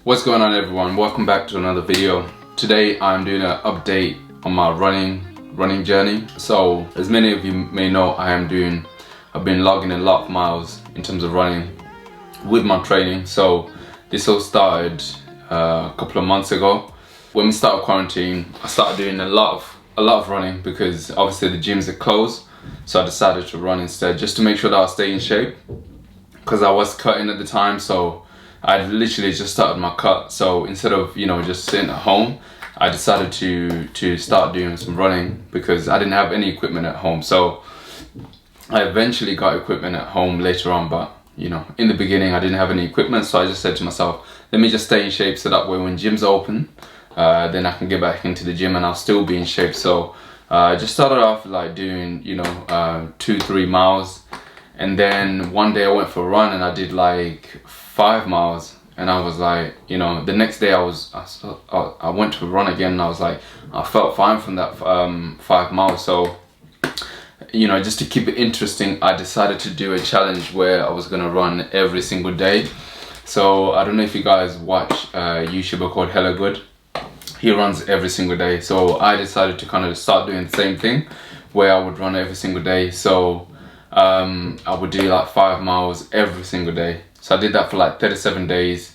What's going on, everyone? Welcome back to another video. Today I'm doing an update on my running journey. So as many of you may know, I've been logging a lot of miles in terms of running with my training. So this all started a couple of months ago. When we started quarantine, I started doing a lot of running because obviously the gyms are closed. So I decided to run instead, just to make sure that I stay in shape, because I was cutting at the time. So I literally just started my cut. So instead of just sitting at home, I decided to start doing some running because I didn't have any equipment at home. So I eventually got equipment at home later on, but in the beginning I didn't have any equipment. So I just said to myself, let me just stay in shape so that way when gyms open, then I can get back into the gym and I'll still be in shape. So I just started off like doing 2-3 miles, and then one day I went for a run and I did like 5 miles, and I was like, the next day I went to run again, and I was like, I felt fine from that 5 miles. So just to keep it interesting, I decided to do a challenge where I was gonna run every single day. So I don't know if you guys watch a YouTuber called Hella Good. He runs every single day. So I decided to kind of start doing the same thing, where I would run every single day. So I would do like 5 miles every single day. So I did that for like 37 days,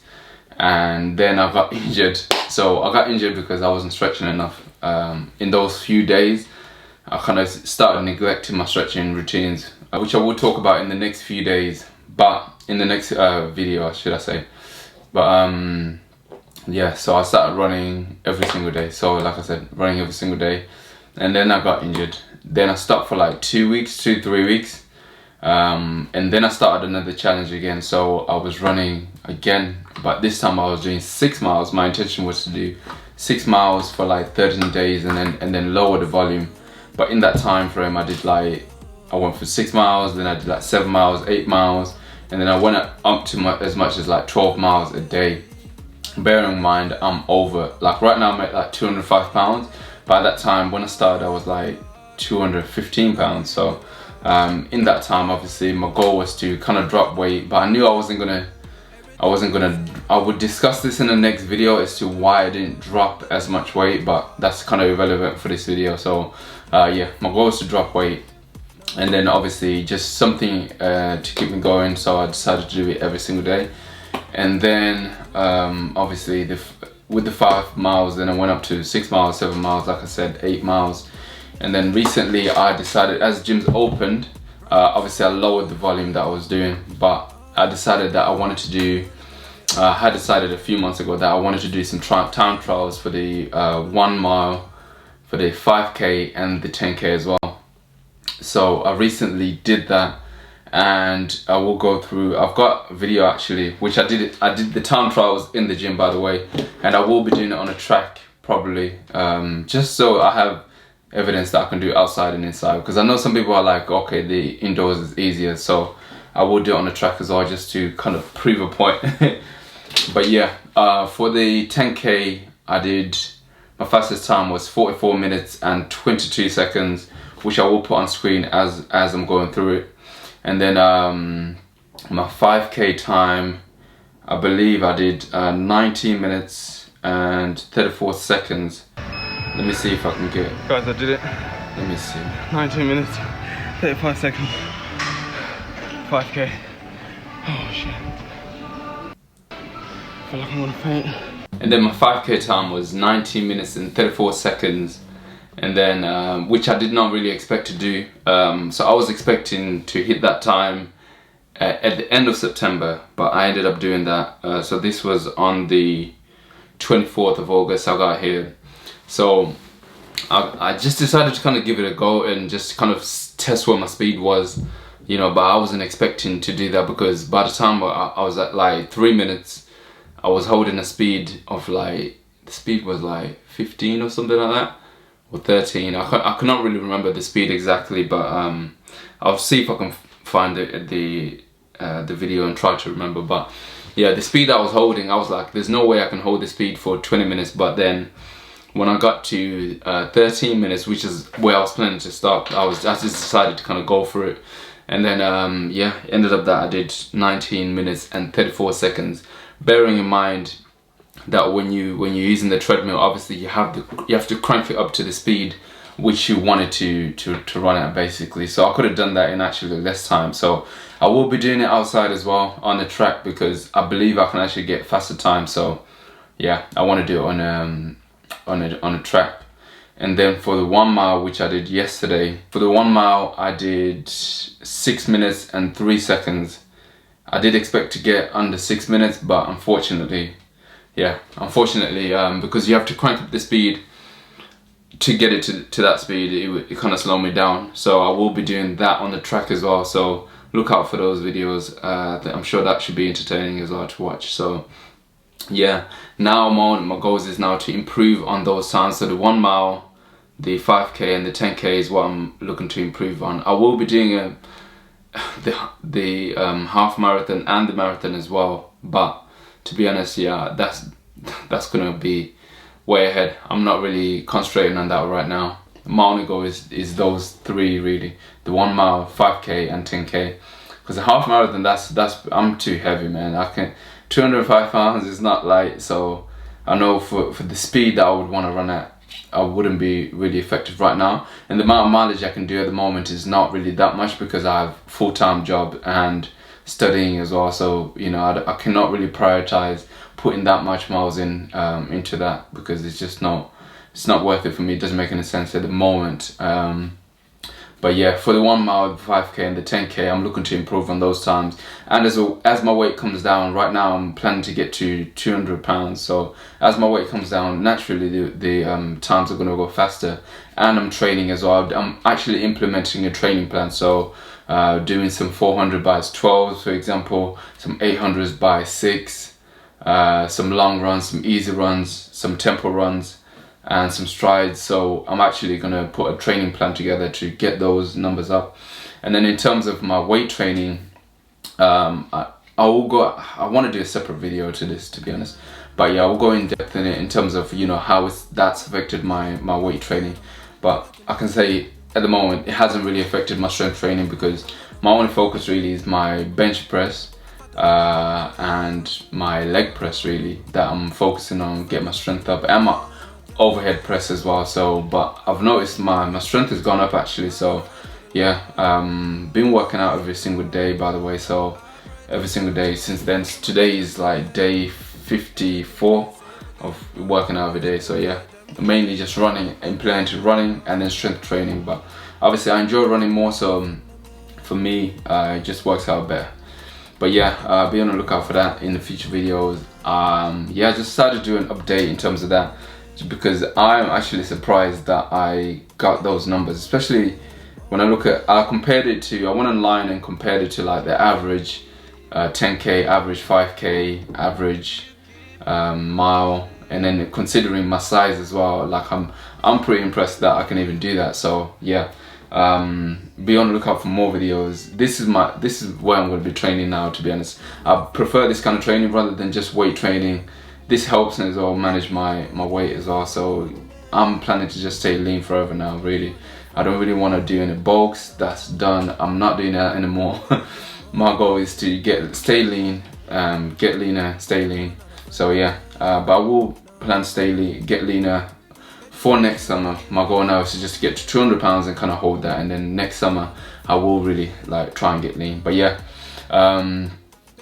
and then I got injured. So I got injured because I wasn't stretching enough. In those few days, I kind of started neglecting my stretching routines, which I will talk about in the next few days, but in the next video, should I say. But yeah, so I started running every single day. So like I said, running every single day, and then I got injured. Then I stopped for like 2-3 weeks. And then I started another challenge again. So I was running again, but this time I was doing 6 miles. My intention was to do 6 miles for like 13 days and then lower the volume. But in that time frame, I went for 6 miles, then I did like 7 miles, 8 miles, and then I went up to as much as like 12 miles a day. Bearing in mind, I'm over, like right now I'm at like 205 pounds. By that time, when I started, I was like 215 pounds. So in that time, obviously my goal was to kind of drop weight, but I knew I would discuss this in the next video as to why I didn't drop as much weight, but that's kind of irrelevant for this video. So yeah, my goal was to drop weight, and then obviously just something to keep me going. So I decided to do it every single day. And then obviously with the 5 miles, then I went up to 6 miles, 7 miles, like I said, 8 miles. And then recently I decided, as gyms opened, obviously I lowered the volume that I was doing, but I decided that I wanted to do, I had decided a few months ago that I wanted to do some time trials for the 1 mile, for the 5K and the 10K as well. So I recently did that, and I will go through, I've got a video actually, which I did the time trials in the gym, by the way, and I will be doing it on a track probably, just so I have evidence that I can do outside and inside, because I know some people are like, okay, the indoors is easier. So I will do it on the track as well, just to kind of prove a point. But yeah, for the 10K, my fastest time was 44 minutes and 22 seconds, which I will put on screen as I'm going through it. And then my 5K time, I believe I did 19 minutes and 34 seconds. Let me see if I can get it. Guys, I did it. Let me see. 19 minutes, 35 seconds. 5K. Oh shit. I feel like I'm gonna faint. And then my 5K time was 19 minutes and 34 seconds. And then, which I did not really expect to do. So I was expecting to hit that time at the end of September, but I ended up doing that. So this was on the 24th of August I got here. So I just decided to kind of give it a go and just kind of test what my speed was, but I wasn't expecting to do that, because by the time I was at like 3 minutes, I was holding a speed of like, the speed was like 15 or something like that, or 13. I cannot really remember the speed exactly, but I'll see if I can find the video and try to remember. But yeah, the speed I was holding, I was like, there's no way I can hold the speed for 20 minutes. But then when I got to 13 minutes, which is where I was planning to stop, I just decided to kind of go for it. And then yeah, ended up that I did 19 minutes and 34 seconds. Bearing in mind, that when you're using the treadmill, obviously you have to crank it up to the speed which you wanted to run at, basically. So I could have done that in actually less time. So I will be doing it outside as well on the track, because I believe I can actually get faster time. So yeah, I want to do it on a track. And then for the 1 mile, which I did yesterday, for the 1 mile I did 6 minutes and 3 seconds. I did expect to get under 6 minutes, but unfortunately, because you have to crank up the speed to get it to that speed, it kind of slowed me down. So I will be doing that on the track as well. So look out for those videos. I'm sure that should be entertaining as well to watch. So yeah, now my goals is now to improve on those times. So the 1 mile, the 5k and the 10k is what I'm looking to improve on. I will be doing the half marathon and the marathon as well, but to be honest, yeah, that's gonna be way ahead. I'm not really concentrating on that right now. My only goal is those 3 really, the 1 mile, 5k and 10k, because the half marathon, that's I'm too heavy, man. I can 205 pounds is not light. So I know for the speed that I would want to run at, I wouldn't be really effective right now. And the amount of mileage I can do at the moment is not really that much, because I have a full-time job and studying as well. So you know, I cannot really prioritize putting that much miles into that, because it's not worth it for me. It doesn't make any sense at the moment. But yeah, for the 1 mile, the 5k and the 10k, I'm looking to improve on those times. And as my weight comes down, right now I'm planning to get to 200 pounds. So as my weight comes down, naturally the times are going to go faster. And I'm training as well. I'm actually implementing a training plan. So doing some 400 by 12s, for example, some 800s by 6, some long runs, some easy runs, some tempo runs, and some strides. So I'm actually gonna put a training plan together to get those numbers up. And then in terms of my weight training, I want to do a separate video to this, to be honest, but yeah, I'll go in depth in it in terms of, you know, how that's affected my weight training. But I can say at the moment it hasn't really affected my strength training, because my only focus really is my bench press and my leg press, really, that I'm focusing on, get my strength up, and my overhead press as well. So but I've noticed my strength has gone up actually. So yeah, been working out every single day, by the way. So every single day since then. Today is like day 54 of working out every day. So yeah, mainly just running, implemented running and then strength training. But obviously I enjoy running more, so for me it just works out better. But yeah, be on the lookout for that in the future videos. Yeah, I just decided to do an update in terms of that, because I'm actually surprised that I got those numbers, especially when I look at, I went online and compared it to like the average 10k, average 5k, average mile, and then considering my size as well, like I'm pretty impressed that I can even do that. So yeah, be on the lookout for more videos. This is where I'm going to be training now, to be honest. I prefer this kind of training rather than just weight training. This helps me as well manage my weight as well. So I'm planning to just stay lean forever now, really. I don't really want to do any bulks. That's done. I'm not doing that anymore. My goal is to stay lean, get leaner, stay lean. So yeah, but I will plan to stay lean, get leaner for next summer. My goal now is to just get to 200 pounds and kind of hold that, and then next summer I will really like try and get lean. But yeah,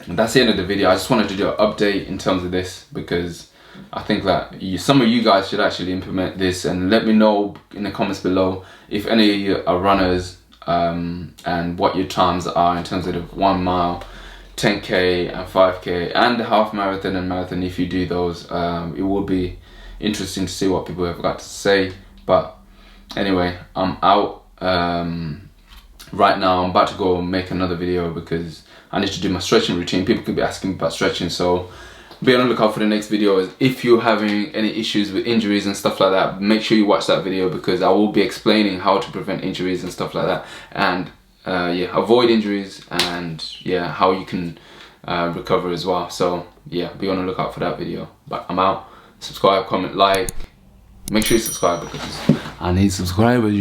that's the end of the video. I just wanted to do an update in terms of this, because I think that some of you guys should actually implement this, and let me know in the comments below if any of you are runners, and what your times are in terms of the 1 mile, 10k and 5k and the half marathon and marathon. If you do those, it will be interesting to see what people have got to say. But anyway, I'm out right now. I'm about to go make another video because I need to do my stretching routine. People could be asking me about stretching, so be on the lookout for the next video. If you're having any issues with injuries and stuff like that, make sure you watch that video, because I will be explaining how to prevent injuries and stuff like that, and yeah, avoid injuries, and yeah, how you can recover as well. So yeah, be on the lookout for that video. But I'm out. Subscribe, comment, like. Make sure you subscribe, because I need subscribers.